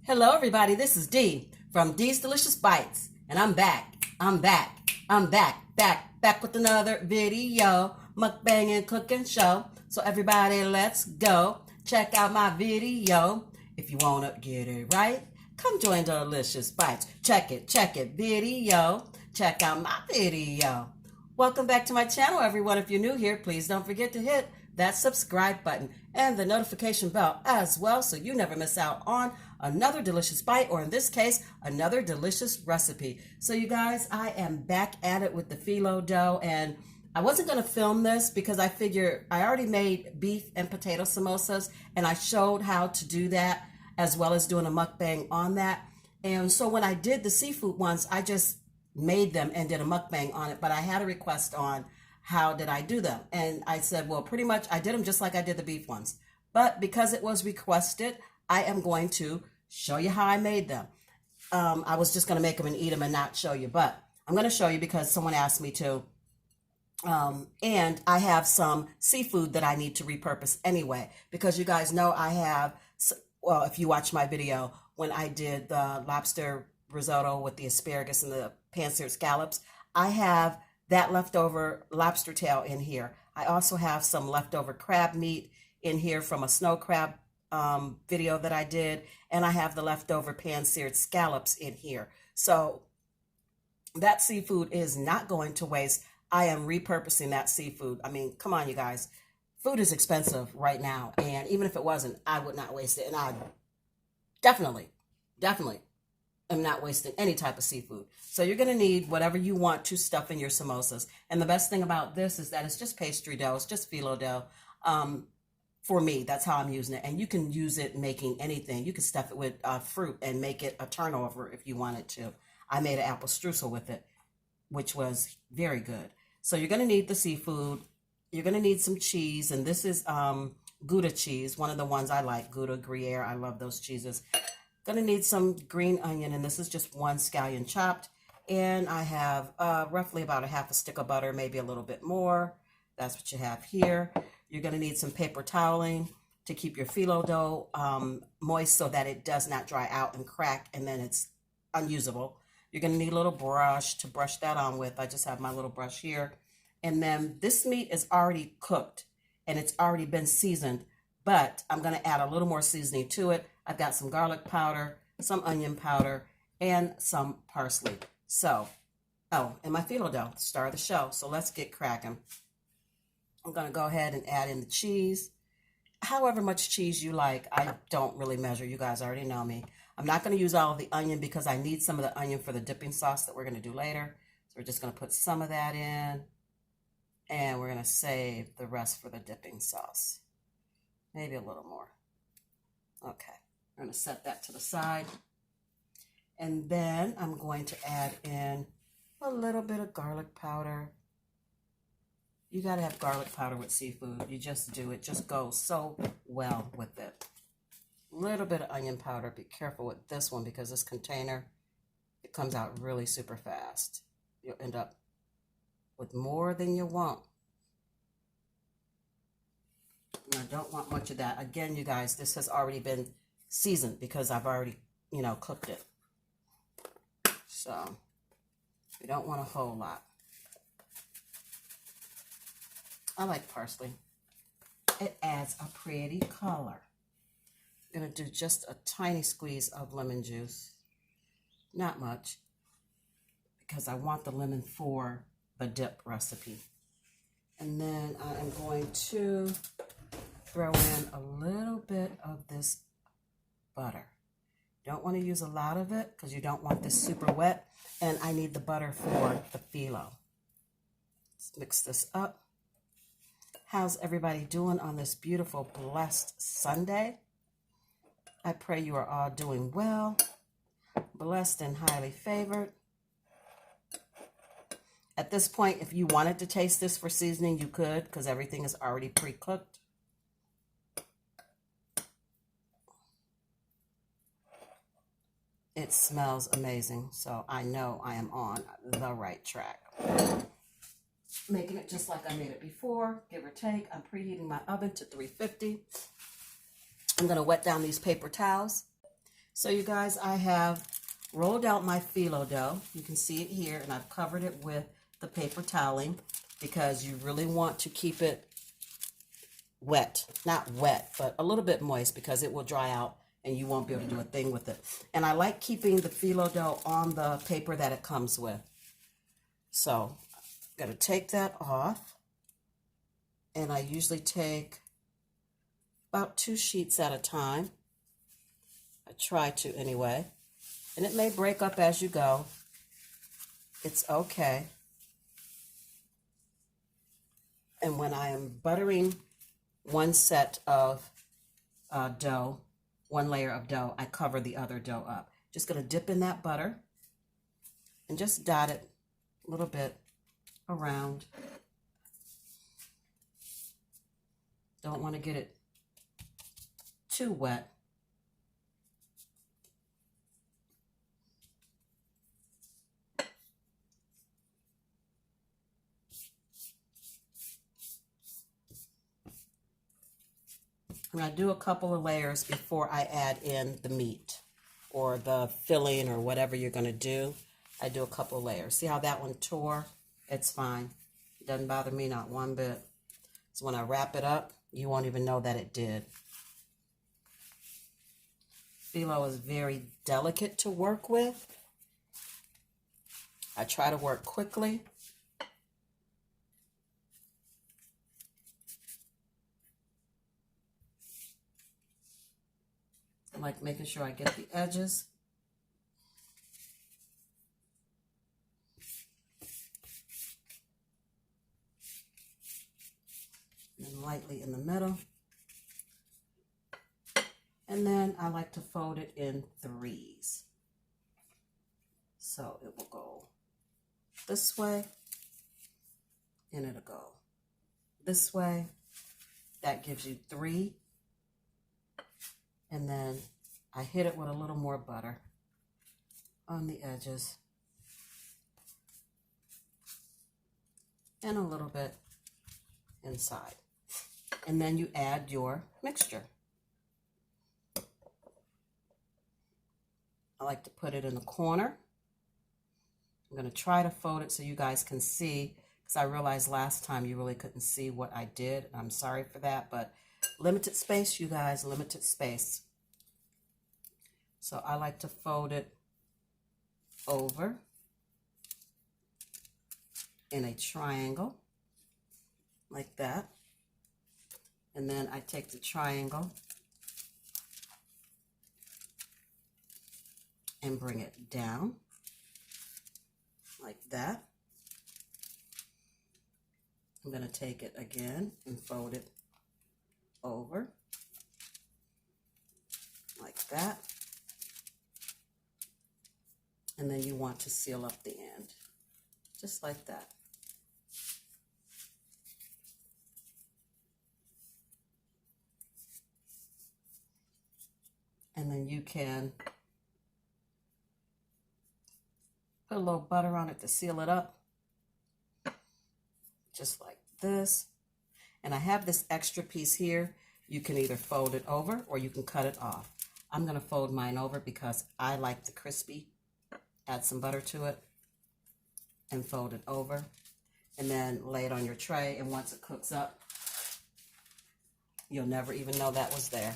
Hello, everybody. This is Dee from Dee's Delicious Bites, and I'm back. Back with another video, mukbang and cooking show. So everybody, let's go. Check out my video. If you want to get it right, come join Delicious Bites. Check it, video. Check out my video. Welcome back to my channel, everyone. If you're new here, please don't forget to hit that subscribe button and the notification bell as well, so you never miss out on another delicious bite, or in this case, another delicious recipe. So you guys, I am back at it with the phyllo dough, and I wasn't going to film this because I figured I already made beef and potato samosas, and I showed how to do that as well as doing a mukbang on that. And so when I did the seafood ones, I just made them and did a mukbang on it, but I had a request on how did I do them, and I said, well, pretty much I did them just like I did the beef ones, but because it was requested, I am going to show you how I made them. I was just going to make them and eat them and not show you, but I'm going to show you because someone asked me to. And I have some seafood that I need to repurpose anyway, because you guys know I have, well, if you watch my video, when I did the lobster risotto with the asparagus and the pan-seared scallops, I have that leftover lobster tail in here. I also have some leftover crab meat in here from a snow crab video that I did, and I have the leftover pan-seared scallops in here. So that seafood is not going to waste. I am repurposing that seafood. I mean, come on, you guys. Food is expensive right now, and even if it wasn't, I would not waste it. And I definitely am not wasting any type of seafood. So you're going to need whatever you want to stuff in your samosas. And the best thing about this is that it's just pastry dough. It's just phyllo dough. For me, that's how I'm using it. And you can use it making anything. You can stuff it with fruit and make it a turnover if you wanted to. I made an apple streusel with it, which was very good. So you're going to need the seafood. You're going to need some cheese. And this is Gouda cheese, one of the ones I like, Gouda, Gruyere. I love those cheeses. Gonna need some green onion, and this is just one scallion chopped, and I have roughly about a half a stick of butter, maybe a little bit more. That's what you have here. You're gonna need some paper toweling to keep your phyllo dough moist so that it does not dry out and crack and then it's unusable. You're gonna need a little brush to brush that on with. I just have my little brush here. And then this meat is already cooked and it's already been seasoned, but I'm gonna add a little more seasoning to it. I've got some garlic powder, some onion powder, and some parsley. So, oh, and my phyllo dough, star of the show. So let's get cracking. I'm going to go ahead and add in the cheese. However much cheese you like. I don't really measure. You guys already know me. I'm not going to use all of the onion because I need some of the onion for the dipping sauce that we're going to do later. So we're just going to put some of that in. And we're going to save the rest for the dipping sauce. Maybe a little more. Okay. I'm going to set that to the side. And then I'm going to add in a little bit of garlic powder. You got to have garlic powder with seafood. You just do. It just goes so well with it. A little bit of onion powder. Be careful with this one because this container, it comes out really super fast. You'll end up with more than you want. And I don't want much of that. Again, you guys, this has already been seasoned because I've already, cooked it. So we don't want a whole lot. I like parsley. It adds a pretty color. I'm going to do just a tiny squeeze of lemon juice. Not much, because I want the lemon for the dip recipe. And then I am going to throw in a little bit of this butter. Don't want to use a lot of it because you don't want this super wet, and I need the butter for the phyllo. Let's mix this up. How's everybody doing on this beautiful, blessed Sunday? I pray you are all doing well, blessed and highly favored. At this point, if you wanted to taste this for seasoning, you could, because everything is already pre-cooked. It smells amazing, so I know I am on the right track. Making it just like I made it before, give or take. I'm preheating my oven to 350. I'm going to wet down these paper towels. So you guys, I have rolled out my phyllo dough. You can see it here, and I've covered it with the paper toweling because you really want to keep it wet. Not wet, but a little bit moist because it will dry out and you won't be able to do a thing with it. And I like keeping the phyllo dough on the paper that it comes with. So I'm going to take that off. And I usually take about 2 sheets at a time. I try to anyway. And it may break up as you go. It's okay. And when I am buttering one set of dough, one layer of dough, I cover the other dough up. Just going to dip in that butter and just dot it a little bit around. Don't want to get it too wet. I'm going to do a couple of layers before I add in the meat or the filling or whatever you're going to do. I do a couple of layers. See how that one tore? It's fine. It doesn't bother me, not one bit. So when I wrap it up, you won't even know that it did. Phyllo is very delicate to work with. I try to work quickly. I like making sure I get the edges. And lightly in the middle. And then I like to fold it in 3s. So it will go this way, and it'll go this way. That gives you 3. And then I hit it with a little more butter on the edges. And a little bit inside. And then you add your mixture. I like to put it in the corner. I'm going to try to fold it so you guys can see, because I realized last time you really couldn't see what I did. I'm sorry for that, but limited space, you guys, limited space. So I like to fold it over in a triangle like that. And then I take the triangle and bring it down like that. I'm going to take it again and fold it over like that. And then you want to seal up the end, just like that. And then you can put a little butter on it to seal it up, just like this. And I have this extra piece here. You can either fold it over or you can cut it off. I'm going to fold mine over because I like the crispy. Add some butter to it and fold it over. And then lay it on your tray, and once it cooks up, you'll never even know that was there.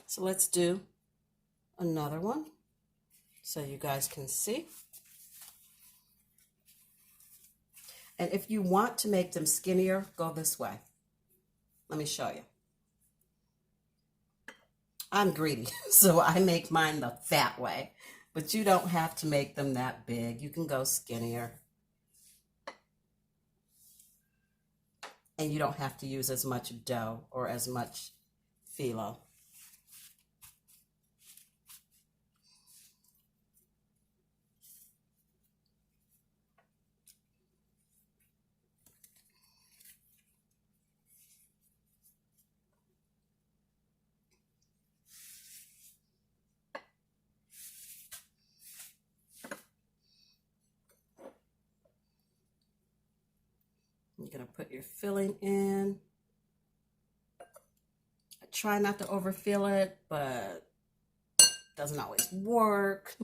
So let's do another one so you guys can see. And if you want to make them skinnier, go this way. Let me show you. I'm greedy, so I make mine the fat way. But you don't have to make them that big. You can go skinnier. And you don't have to use as much dough or as much phyllo. You're going to put your filling in. I try not to overfill it, but it doesn't always work.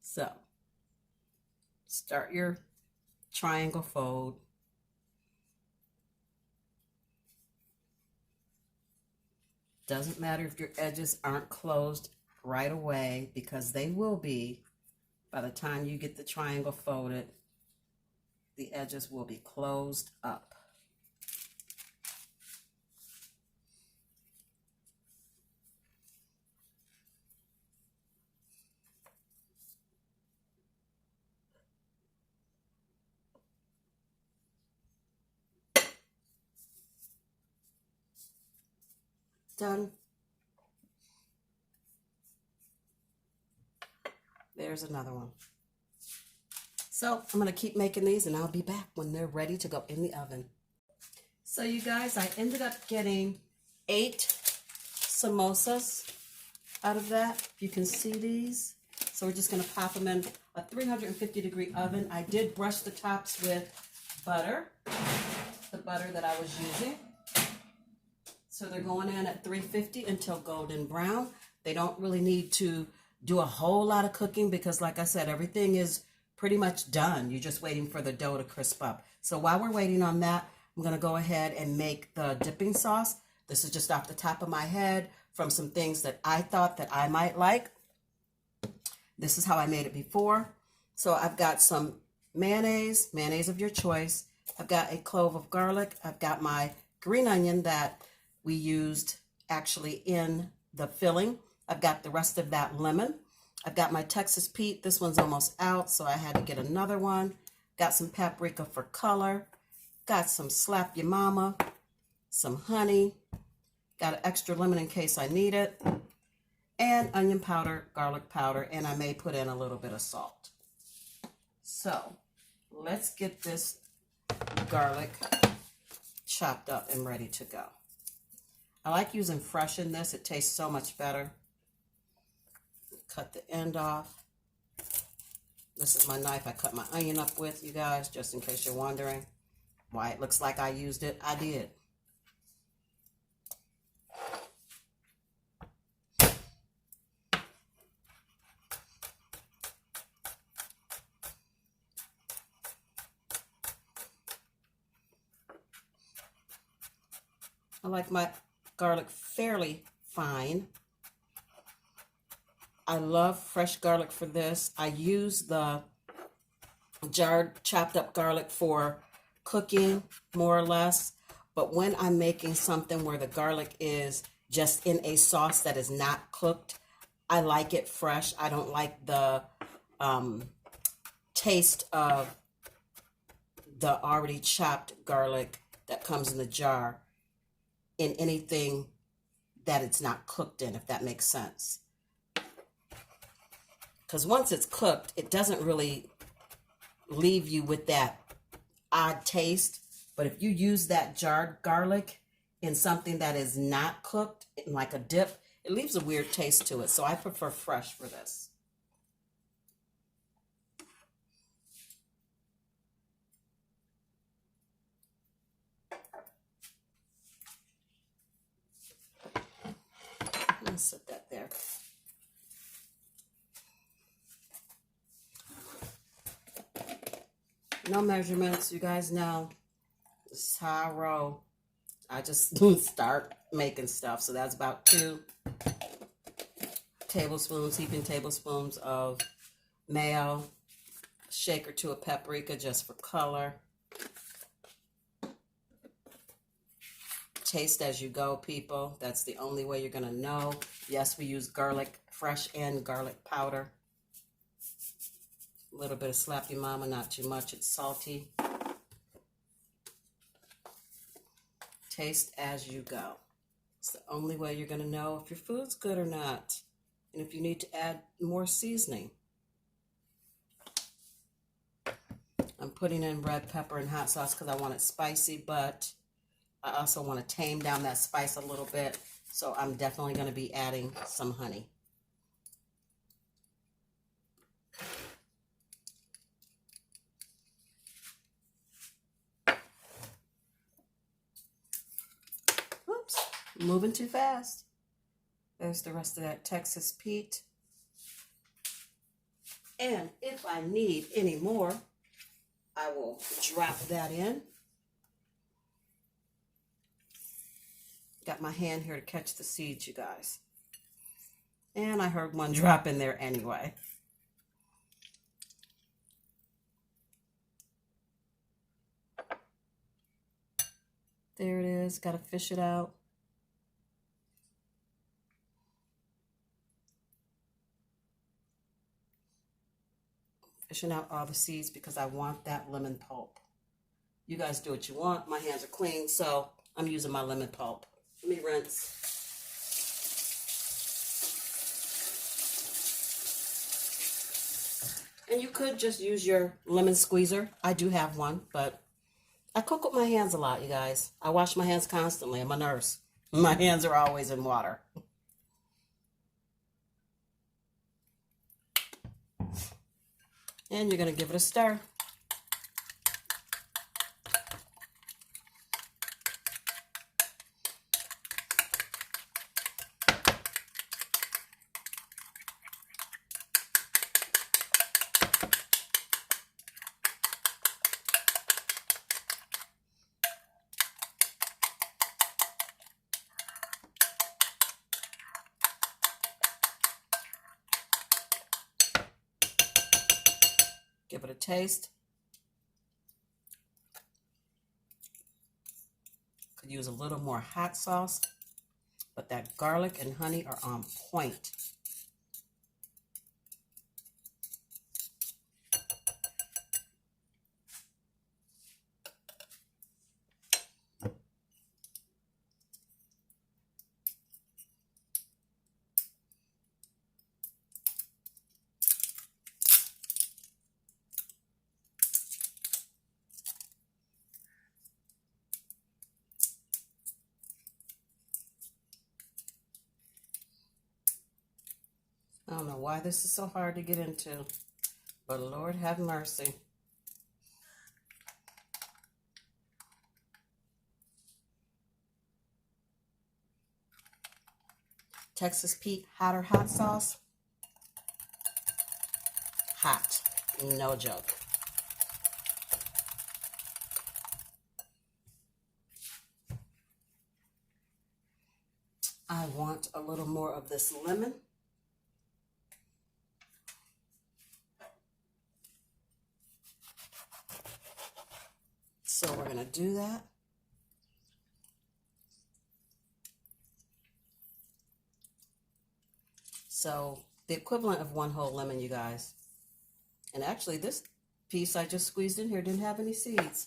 So, start your triangle fold. Doesn't matter if your edges aren't closed right away, because they will be by the time you get the triangle folded. The edges will be closed up. Done. There's another one. So I'm going to keep making these, and I'll be back when they're ready to go in the oven. So you guys, I ended up getting 8 samosas out of that. You can see these. So we're just going to pop them in a 350-degree oven. I did brush the tops with butter, the butter that I was using. So they're going in at 350 until golden brown. They don't really need to do a whole lot of cooking because, like I said, everything is pretty much done. You're just waiting for the dough to crisp up. So while we're waiting on that, I'm going to go ahead and make the dipping sauce. This is just off the top of my head from some things that I thought that I might like. This is how I made it before. So I've got some mayonnaise of your choice. I've got a clove of garlic. I've got my green onion that we used actually in the filling. I've got the rest of that lemon. I've got my Texas Pete. This one's almost out, so I had to get another one. Got some paprika for color. Got some Slap Your Mama. Some honey. Got an extra lemon in case I need it. And onion powder, garlic powder, and I may put in a little bit of salt. So let's get this garlic chopped up and ready to go. I like using fresh in this. It tastes so much better. Cut the end off. This is my knife I cut my onion up with, you guys, just in case you're wondering why it looks like I used it. I did. I like my garlic fairly fine. I love fresh garlic for this. I use the jarred chopped up garlic for cooking more or less, but when I'm making something where the garlic is just in a sauce that is not cooked, I like it fresh. I don't like the taste of the already chopped garlic that comes in the jar in anything that it's not cooked in, if that makes sense. Because once it's cooked, it doesn't really leave you with that odd taste. But if you use that jarred garlic in something that is not cooked, in like a dip, it leaves a weird taste to it. So I prefer fresh for this. Let's set that there. No measurements, you guys know. This is how I roll. I just start making stuff. So that's about 2 tablespoons, heaping tablespoons of mayo, a shake or 2 of paprika just for color. Taste as you go, people. That's the only way you're gonna know. Yes, we use garlic, fresh and garlic powder. A little bit of Slap Your Mama, not too much. It's salty. Taste as you go. It's the only way you're going to know if your food's good or not, and if you need to add more seasoning. I'm putting in red pepper and hot sauce because I want it spicy, but I also want to tame down that spice a little bit, so I'm definitely going to be adding some honey. Moving too fast. There's the rest of that Texas Pete. And if I need any more, I will drop that in. Got my hand here to catch the seeds, you guys. And I heard one drop in there anyway. There it is. Got to fish it out. Fishing out all the seeds because I want that lemon pulp. You guys do what you want. My hands are clean, so I'm using my lemon pulp. Let me rinse. And you could just use your lemon squeezer. I do have one, but I cook with my hands a lot, you guys. I wash my hands constantly. I'm a nurse. My hands are always in water. And you're going to give it a stir. Give it a taste. Could use a little more hot sauce, but that garlic and honey are on point. I don't know why this is so hard to get into, but Lord have mercy. Texas Pete hot or hot sauce? Hot, no joke. I want a little more of this lemon. So we're going to do that. So the equivalent of one whole lemon, you guys. And actually this piece I just squeezed in here didn't have any seeds.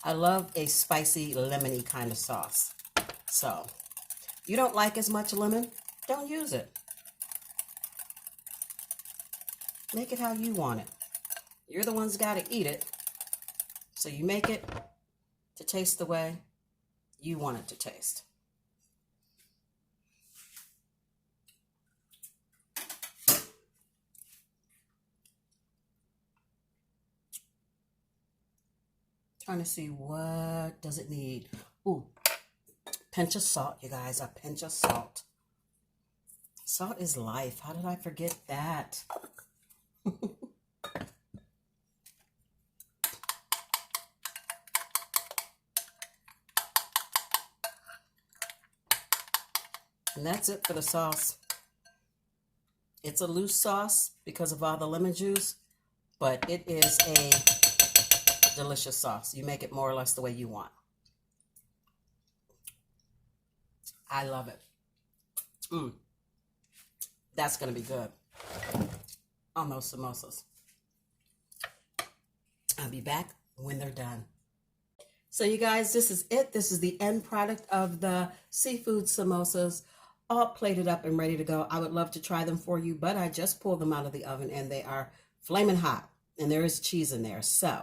I love a spicy, lemony kind of sauce. So, you don't like as much lemon? Don't use it. Make it how you want it. You're the ones got to eat it. So you make it to taste the way you want it to taste. Trying to see what does it need. Ooh, pinch of salt, you guys, a pinch of salt. Salt is life. How did I forget that? And that's it for the sauce. It's a loose sauce because of all the lemon juice, but it is a delicious sauce. You make it more or less the way you want. I love it. That's going to be good on those samosas. I'll be back when they're done. So you guys, this is it. This is the end product of the seafood samosas, all plated up and ready to go. I would love to try them for you, but I just pulled them out of the oven and they are flaming hot and there is cheese in there. So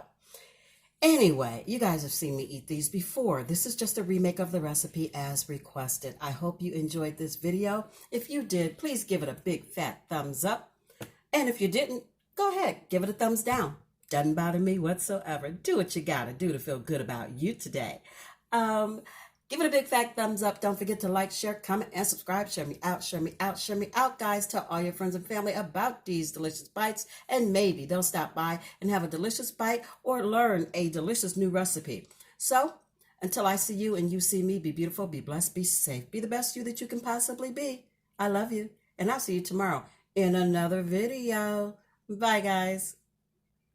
Anyway, you guys have seen me eat these before. This is just a remake of the recipe as requested. I hope you enjoyed this video. If you did, please give it a big fat thumbs up. And if you didn't, go ahead, give it a thumbs down. Doesn't bother me whatsoever. Do what you gotta do to feel good about you today. Give it a big fat thumbs up. Don't forget to like, share, comment, and subscribe. Share me out, share me out, share me out, guys. Tell all your friends and family about these delicious bites, and maybe they'll stop by and have a delicious bite or learn a delicious new recipe. So, until I see you and you see me, be beautiful, be blessed, be safe, be the best you that you can possibly be. I love you, and I'll see you tomorrow in another video. Bye, guys.